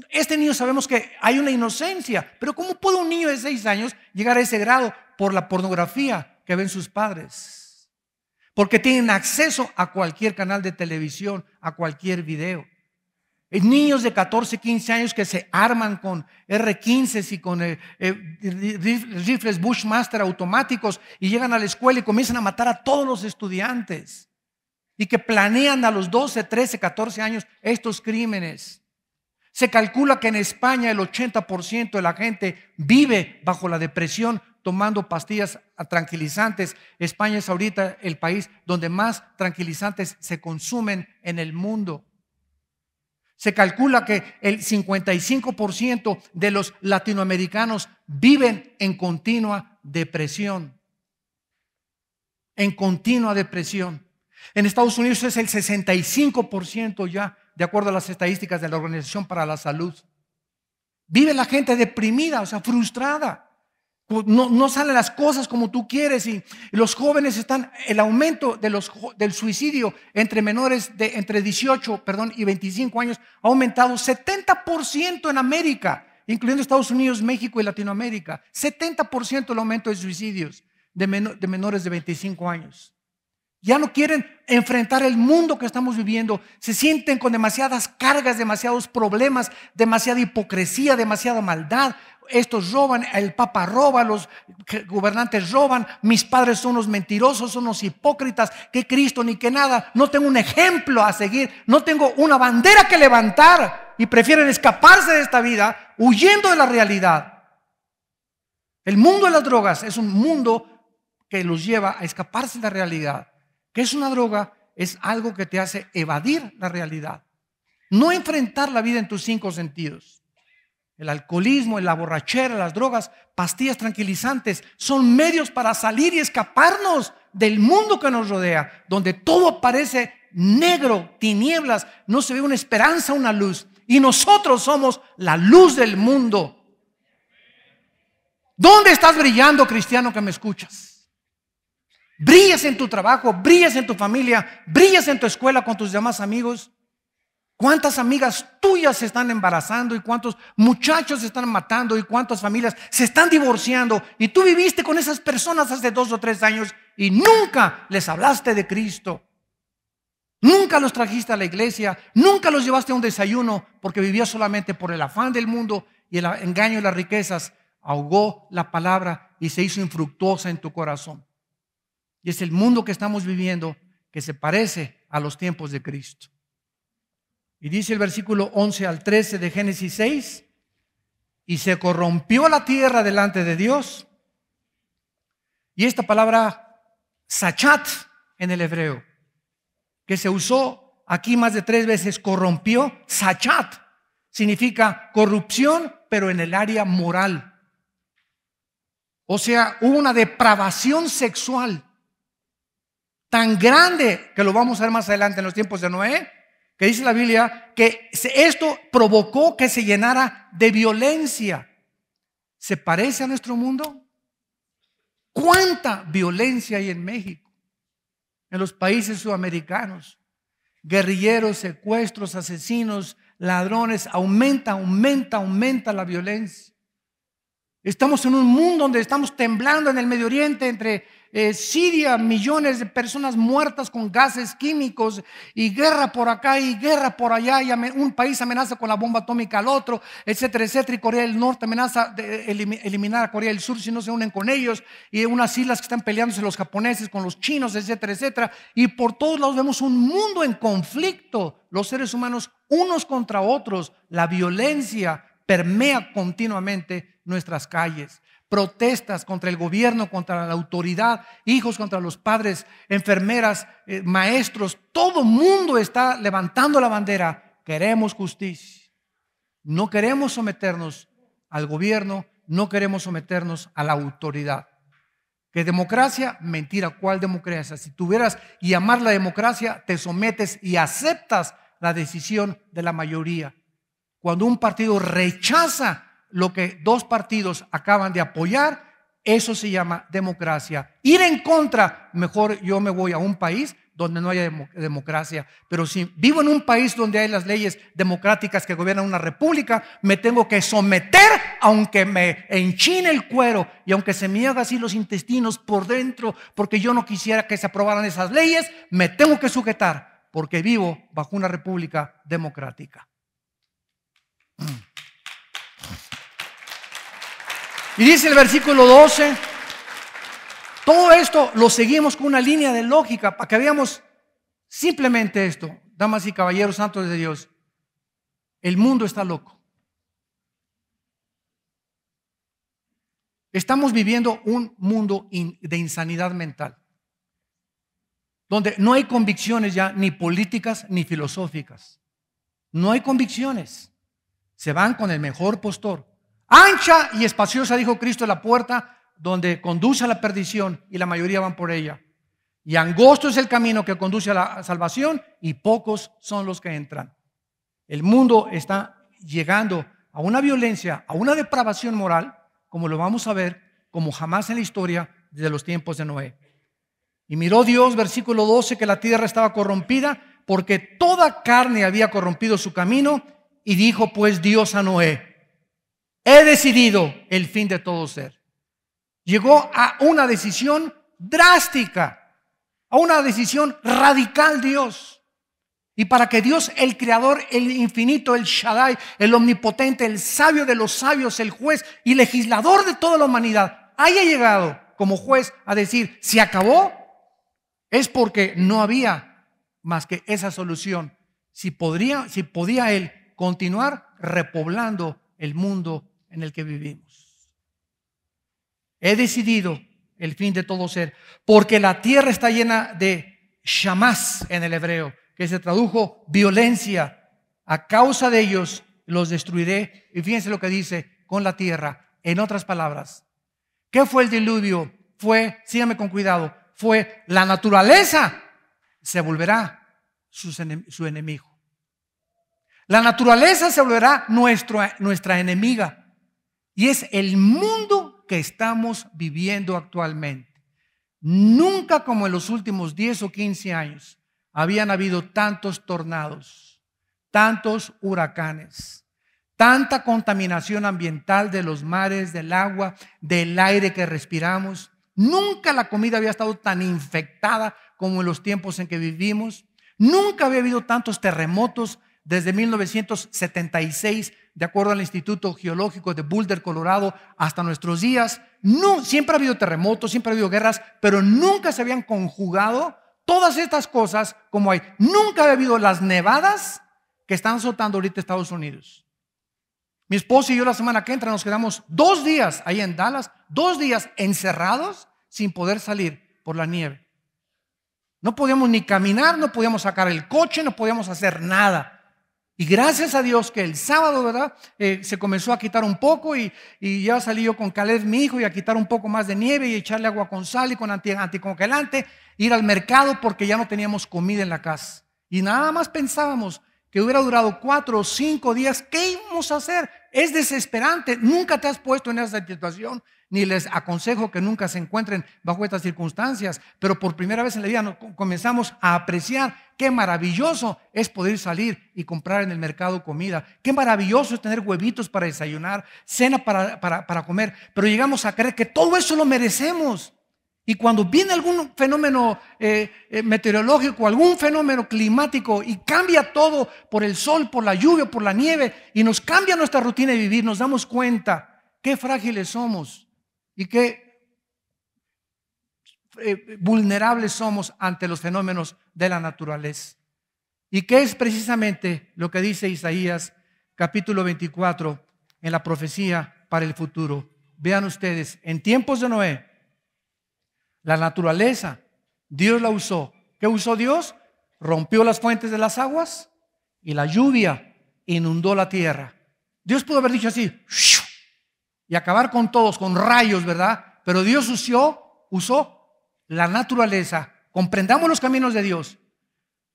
este niño sabemos que hay una inocencia, pero ¿cómo puede un niño de 6 años llegar a ese grado? Por la pornografía que ven sus padres. Porque tienen acceso a cualquier canal de televisión, a cualquier video. Niños de 14, 15 años que se arman con R-15 y con rifles Bushmaster automáticos y llegan a la escuela y comienzan a matar a todos los estudiantes. Y que planean a los 12, 13, 14 años estos crímenes. Se calcula que en España el 80% de la gente vive bajo la depresión tomando pastillas tranquilizantes. España es ahorita el país donde más tranquilizantes se consumen en el mundo. Se calcula que el 55% de los latinoamericanos viven en continua depresión. En continua depresión. En Estados Unidos es el 65% ya, de acuerdo a las estadísticas de la Organización para la Salud. Vive la gente deprimida, o sea, frustrada. No salen las cosas como tú quieres y los jóvenes están, el aumento del suicidio entre menores de entre 18 y 25 años ha aumentado 70% en América, incluyendo Estados Unidos, México y Latinoamérica. 70% el aumento de suicidios de menores de 25 años. Ya no quieren enfrentar el mundo que estamos viviendo. Se sienten con demasiadas cargas, demasiados problemas, demasiada hipocresía, demasiada maldad. Estos roban, el Papa roba, los gobernantes roban, mis padres son los mentirosos, son los hipócritas, que Cristo ni que nada. No tengo un ejemplo a seguir, no tengo una bandera que levantar y prefieren escaparse de esta vida huyendo de la realidad. El mundo de las drogas es un mundo que los lleva a escaparse de la realidad. ¿Qué es una droga? Es algo que te hace evadir la realidad, no enfrentar la vida en tus 5 sentidos. El alcoholismo, la borrachera, las drogas, pastillas tranquilizantes son medios para salir y escaparnos del mundo que nos rodea, donde todo parece negro, tinieblas, no se ve una esperanza, una luz, y nosotros somos la luz del mundo. ¿Dónde estás brillando, cristiano que me escuchas? ¿Brillas en tu trabajo? ¿Brillas en tu familia? ¿Brillas en tu escuela con tus demás amigos? ¿Cuántas amigas tuyas se están embarazando? ¿Y cuántos muchachos se están matando? ¿Y cuántas familias se están divorciando? Y tú viviste con esas personas hace 2 o 3 años y nunca les hablaste de Cristo. Nunca los trajiste a la iglesia. Nunca los llevaste a un desayuno porque vivías solamente por el afán del mundo y el engaño de las riquezas. Ahogó la palabra y se hizo infructuosa en tu corazón. Y es el mundo que estamos viviendo que se parece a los tiempos de Cristo. Y dice el versículo 11 al 13 de Génesis 6, y se corrompió la tierra delante de Dios. Y esta palabra sachat en el hebreo, que se usó aquí más de 3 veces, corrompió, sachat, significa corrupción, pero en el área moral. O sea, hubo una depravación sexual tan grande, que lo vamos a ver más adelante en los tiempos de Noé, que dice la Biblia que esto provocó que se llenara de violencia. ¿Se parece a nuestro mundo? ¿Cuánta violencia hay en México? En los países sudamericanos. Guerrilleros, secuestros, asesinos, ladrones. Aumenta la violencia. Estamos en un mundo donde estamos temblando en el Medio Oriente, entre Siria, millones de personas muertas con gases químicos y guerra por acá y guerra por allá, y un país amenaza con la bomba atómica al otro, etcétera, etcétera, y Corea del Norte amenaza de eliminar a Corea del Sur si no se unen con ellos, y unas islas que están peleándose los japoneses con los chinos, etcétera, etcétera, y por todos lados vemos un mundo en conflicto, los seres humanos unos contra otros, la violencia permea continuamente nuestras calles. Protestas contra el gobierno, contra la autoridad, hijos contra los padres, enfermeras, maestros, todo mundo está levantando la bandera. Queremos justicia. No queremos someternos al gobierno, no queremos someternos a la autoridad. ¿Qué democracia? Mentira. ¿Cuál democracia? Si tuvieras y amar la democracia, te sometes y aceptas la decisión de la mayoría. Cuando un partido rechaza lo que 2 partidos acaban de apoyar, eso se llama democracia. Ir en contra, mejor yo me voy a un país donde no haya democracia. Pero si vivo en un país donde hay las leyes democráticas que gobiernan una república, me tengo que someter aunque me enchine el cuero y aunque se me haga así los intestinos por dentro, porque yo no quisiera que se aprobaran esas leyes, me tengo que sujetar porque vivo bajo una república democrática. Y dice el versículo 12, todo esto lo seguimos con una línea de lógica para que veamos simplemente esto, damas y caballeros santos de Dios. El mundo está loco. Estamos viviendo un mundo de insanidad mental, donde no hay convicciones ya ni políticas ni filosóficas. No hay convicciones. Se van con el mejor postor. Ancha y espaciosa, dijo Cristo, la puerta donde conduce a la perdición y la mayoría van por ella. Y angosto es el camino que conduce a la salvación y pocos son los que entran. El mundo está llegando a una violencia, a una depravación moral, como lo vamos a ver, como jamás en la historia desde los tiempos de Noé. Y miró Dios, versículo 12, que la tierra estaba corrompida, porque toda carne había corrompido su camino, y dijo pues Dios a Noé: he decidido el fin de todo ser. Llegó a una decisión drástica, a una decisión radical Dios. Y para que Dios, el creador, el infinito, el Shaddai, el omnipotente, el sabio de los sabios, el juez y legislador de toda la humanidad, haya llegado como juez a decir, se acabó, es porque no había más que esa solución. Si podía Él continuar repoblando el mundo en el que vivimos. He decidido el fin de todo ser, porque la tierra está llena de shamás en el hebreo, que se tradujo violencia. A causa de ellos los destruiré. Y fíjense lo que dice con la tierra. En otras palabras, ¿qué fue el diluvio? Síganme con cuidado, fue la naturaleza se volverá su enemigo. La naturaleza se volverá nuestra enemiga. Y es el mundo que estamos viviendo actualmente. Nunca como en los últimos 10 o 15 años habían habido tantos tornados, tantos huracanes, tanta contaminación ambiental de los mares, del agua, del aire que respiramos. Nunca la comida había estado tan infectada como en los tiempos en que vivimos. Nunca había habido tantos terremotos desde 1976, de acuerdo al Instituto Geológico de Boulder, Colorado, hasta nuestros días. No, siempre ha habido terremotos, siempre ha habido guerras, pero nunca se habían conjugado todas estas cosas como hay. Nunca había habido las nevadas que están azotando ahorita Estados Unidos. Mi esposa y yo la semana que entra nos quedamos 2 días ahí en Dallas, 2 días encerrados sin poder salir por la nieve. No podíamos ni caminar, no podíamos sacar el coche, no podíamos hacer nada. Y gracias a Dios que el sábado, ¿verdad? Se comenzó a quitar un poco y ya salí yo con Caleb, mi hijo, y a quitar un poco más de nieve y echarle agua con sal y con anticongelante, ir al mercado porque ya no teníamos comida en la casa. Y nada más pensábamos que hubiera durado 4 o 5 días. ¿Qué íbamos a hacer? Es desesperante. Nunca te has puesto en esa situación, ni les aconsejo que nunca se encuentren bajo estas circunstancias, pero por primera vez en la vida comenzamos a apreciar qué maravilloso es poder salir y comprar en el mercado comida, qué maravilloso es tener huevitos para desayunar, cena para comer, pero llegamos a creer que todo eso lo merecemos. Y cuando viene algún fenómeno meteorológico, algún fenómeno climático y cambia todo por el sol, por la lluvia, por la nieve, y nos cambia nuestra rutina de vivir, nos damos cuenta qué frágiles somos y qué vulnerables somos ante los fenómenos de la naturaleza. Y qué es precisamente lo que dice Isaías capítulo 24 en la profecía para el futuro. Vean ustedes, en tiempos de Noé, la naturaleza, Dios la usó. ¿Qué usó Dios? Rompió las fuentes de las aguas y la lluvia inundó la tierra. Dios pudo haber dicho así y acabar con todos, con rayos, ¿verdad? Pero Dios usó la naturaleza. Comprendamos los caminos de Dios.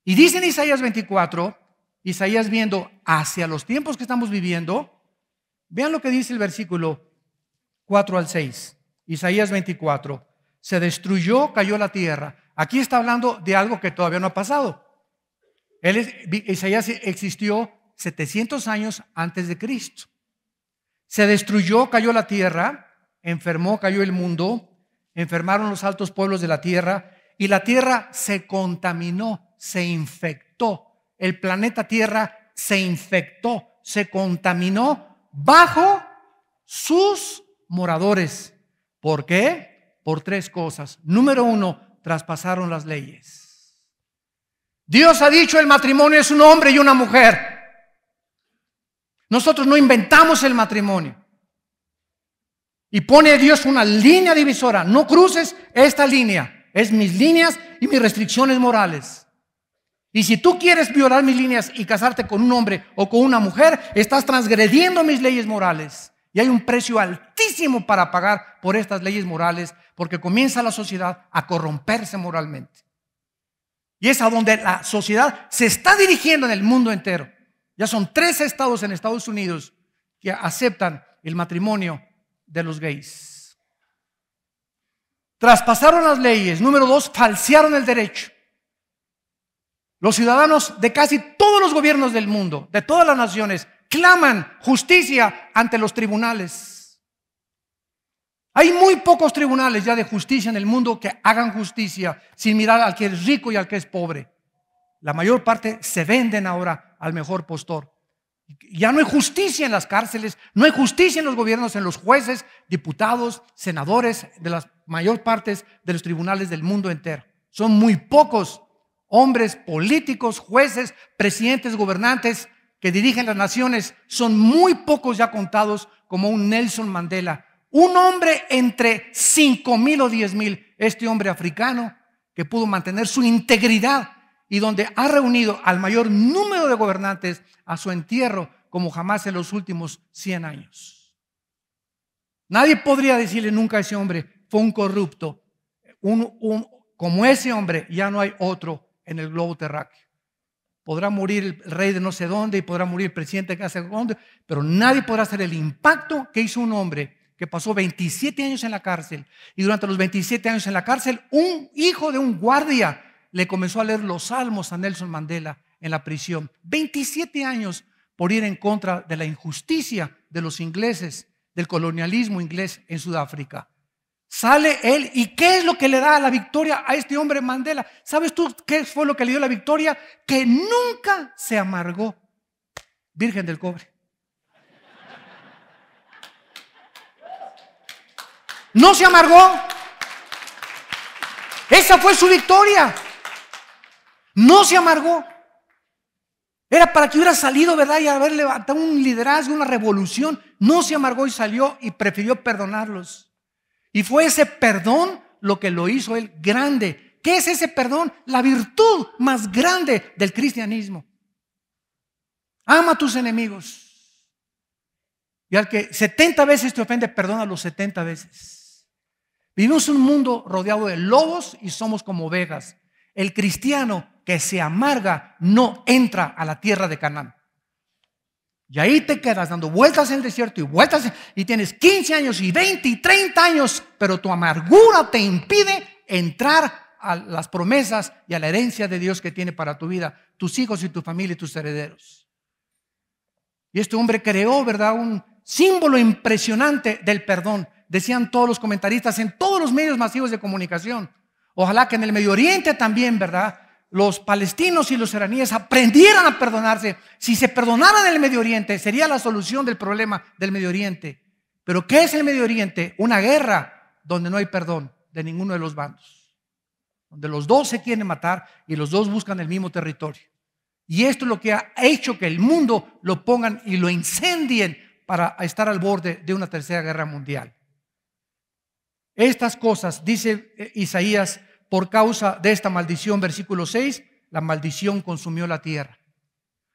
Y dice en Isaías 24, Isaías viendo hacia los tiempos que estamos viviendo, vean lo que dice el versículo 4 al 6. Isaías 24. Se destruyó, cayó la tierra. Aquí está hablando de algo que todavía no ha pasado. Isaías existió 700 años antes de Cristo. Se destruyó, cayó la tierra, enfermó, cayó el mundo, enfermaron los altos pueblos de la tierra y la tierra se contaminó, se infectó. El planeta Tierra se infectó, se contaminó bajo sus moradores. ¿Por qué? Por 3 cosas. Número 1, traspasaron las leyes. Dios ha dicho el matrimonio es un hombre y una mujer. Nosotros no inventamos el matrimonio. Y pone Dios una línea divisora. No cruces esta línea. Es mis líneas y mis restricciones morales. Y si tú quieres violar mis líneas y casarte con un hombre o con una mujer, estás transgrediendo mis leyes morales. Y hay un precio altísimo para pagar por estas leyes morales, porque comienza la sociedad a corromperse moralmente. Y es a donde la sociedad se está dirigiendo en el mundo entero. Ya son 3 estados en Estados Unidos que aceptan el matrimonio de los gays. Traspasaron las leyes. Número 2, falsearon el derecho. Los ciudadanos de casi todos los gobiernos del mundo, de todas las naciones, claman justicia ante los tribunales. Hay muy pocos tribunales ya de justicia en el mundo que hagan justicia sin mirar al que es rico y al que es pobre. La mayor parte se venden ahora al mejor postor. Ya no hay justicia en las cárceles, no hay justicia en los gobiernos, en los jueces, diputados, senadores, de las mayor partes de los tribunales del mundo entero. Son muy pocos hombres políticos, jueces, presidentes, gobernantes que dirigen las naciones. Son muy pocos ya contados, como un Nelson Mandela. Un hombre entre 5,000 o 10,000. Este hombre africano que pudo mantener su integridad y donde ha reunido al mayor número de gobernantes a su entierro como jamás en los últimos 100 años. Nadie podría decirle nunca a ese hombre fue un corrupto. Como ese hombre ya no hay otro en el globo terráqueo. Podrá morir el rey de no sé dónde y podrá morir el presidente de no sé dónde, pero nadie podrá hacer el impacto que hizo un hombre que pasó 27 años en la cárcel, y durante los 27 años en la cárcel un hijo de un guardia le comenzó a leer los salmos a Nelson Mandela en la prisión. 27 años por ir en contra de la injusticia de los ingleses, del colonialismo inglés en Sudáfrica. Sale él, ¿y qué es lo que le da la victoria a este hombre Mandela? ¿Sabes tú qué fue lo que le dio la victoria? Que nunca se amargó. Virgen del Cobre. No se amargó. Esa fue su victoria. No se amargó. Era para que hubiera salido, ¿verdad? Y haber levantado un liderazgo, una revolución. No se amargó y salió y prefirió perdonarlos. Y fue ese perdón lo que lo hizo él grande. ¿Qué es ese perdón? La virtud más grande del cristianismo. Ama a tus enemigos. Y al que 70 veces te ofende, perdona los 70 veces. Vivimos en un mundo rodeado de lobos y somos como ovejas. El cristiano que se amarga no entra a la tierra de Canaán. Y ahí te quedas dando vueltas en el desierto y vueltas, y tienes 15 años y 20 y 30 años, pero tu amargura te impide entrar a las promesas y a la herencia de Dios que tiene para tu vida, tus hijos y tu familia y tus herederos. Y este hombre creó, ¿verdad?, un símbolo impresionante del perdón. Decían todos los comentaristas en todos los medios masivos de comunicación. Ojalá que en el Medio Oriente también, ¿verdad?, los palestinos y los iraníes aprendieran a perdonarse. Si se perdonaran en el Medio Oriente, sería la solución del problema del Medio Oriente. Pero ¿qué es el Medio Oriente? Una guerra donde no hay perdón de ninguno de los bandos, donde los dos se quieren matar y los dos buscan el mismo territorio. Y esto es lo que ha hecho que el mundo lo pongan y lo incendien para estar al borde de una tercera guerra mundial. Estas cosas, dice Isaías, por causa de esta maldición, versículo 6, la maldición consumió la tierra.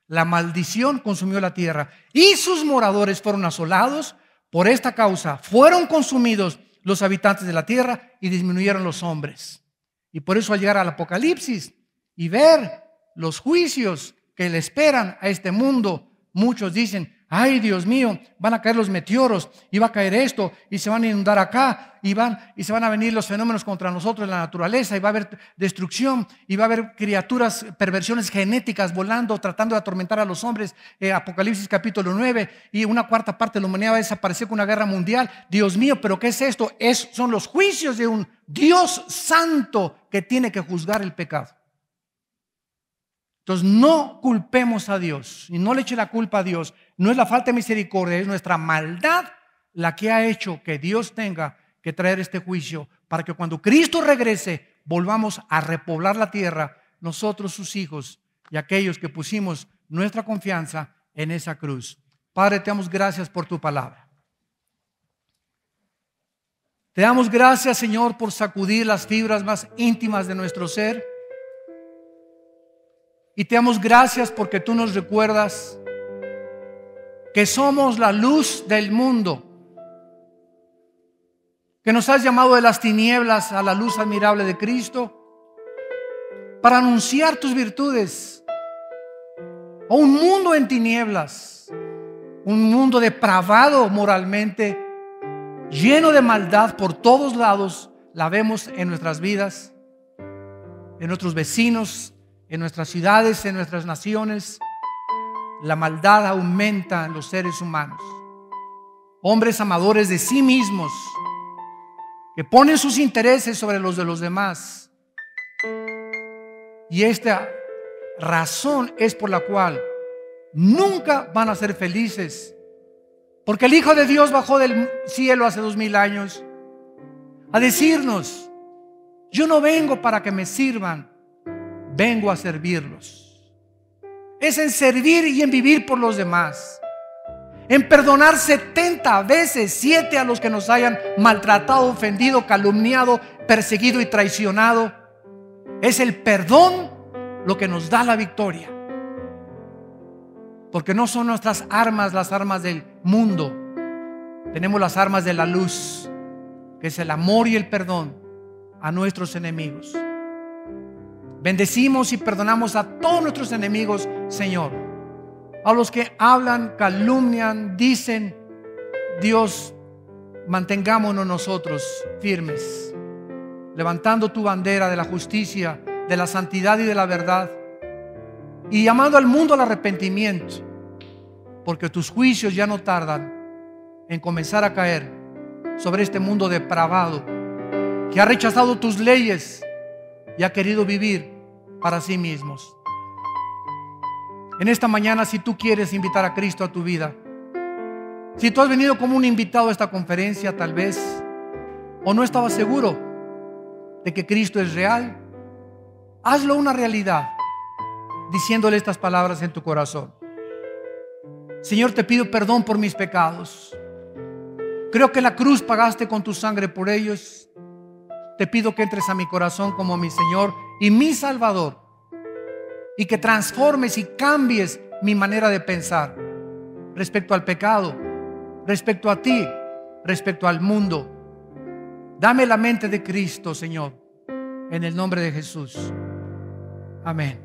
La maldición consumió la tierra y sus moradores fueron asolados. Por esta causa fueron consumidos los habitantes de la tierra y disminuyeron los hombres. Y por eso al llegar al Apocalipsis y ver los juicios que le esperan a este mundo, muchos dicen: ay, Dios mío, van a caer los meteoros y va a caer esto y se van a inundar acá y se van a venir los fenómenos contra nosotros en la naturaleza y va a haber destrucción y va a haber criaturas, perversiones genéticas volando, tratando de atormentar a los hombres. Apocalipsis capítulo 9, y una cuarta parte de la humanidad va a desaparecer con una guerra mundial. Dios mío, ¿pero qué es esto? Son los juicios de un Dios santo que tiene que juzgar el pecado. Entonces no culpemos a Dios y no le eche la culpa a Dios. No es la falta de misericordia, es nuestra maldad la que ha hecho que Dios tenga que traer este juicio para que cuando Cristo regrese volvamos a repoblar la tierra, nosotros sus hijos y aquellos que pusimos nuestra confianza en esa cruz. Padre, te damos gracias por tu palabra. Te damos gracias, Señor, por sacudir las fibras más íntimas de nuestro ser. Y te damos gracias porque tú nos recuerdas que somos la luz del mundo, que nos has llamado de las tinieblas a la luz admirable de Cristo para anunciar tus virtudes a un mundo en tinieblas. un mundo depravado moralmente, lleno de maldad por todos lados. La vemos en nuestras vidas, en nuestros vecinos, en nuestras ciudades, en nuestras naciones. La maldad aumenta en los seres humanos. Hombres amadores de sí mismos, que ponen sus intereses sobre los de los demás. Y esta razón es por la cual nunca van a ser felices, porque el Hijo de Dios bajó del cielo hace 2000 años a decirnos: yo no vengo para que me sirvan, vengo a servirlos. Es en servir y en vivir por los demás, en perdonar 70 veces 7 a los que nos hayan maltratado, ofendido, calumniado, perseguido y traicionado. Es el perdón lo que nos da la victoria, porque no son nuestras armas las armas del mundo. Tenemos las armas de la luz, que es el amor y el perdón a nuestros enemigos. Bendecimos y perdonamos a todos nuestros enemigos, Señor. A los que hablan, calumnian, dicen, Dios, mantengámonos nosotros firmes, levantando tu bandera de la justicia, de la santidad y de la verdad, y llamando al mundo al arrepentimiento, porque tus juicios ya no tardan en comenzar a caer sobre este mundo depravado que ha rechazado tus leyes y ha querido vivir para sí mismos. En esta mañana, si tú quieres invitar a Cristo a tu vida, si tú has venido como un invitado a esta conferencia tal vez, o no estabas seguro de que Cristo es real, hazlo una realidad diciéndole estas palabras en tu corazón: Señor, te pido perdón por mis pecados. Creo que en la cruz pagaste con tu sangre por ellos. Te pido que entres a mi corazón como mi Señor y mi Salvador, y que transformes y cambies mi manera de pensar respecto al pecado, respecto a ti, respecto al mundo. Dame la mente de Cristo, Señor, en el nombre de Jesús. Amén.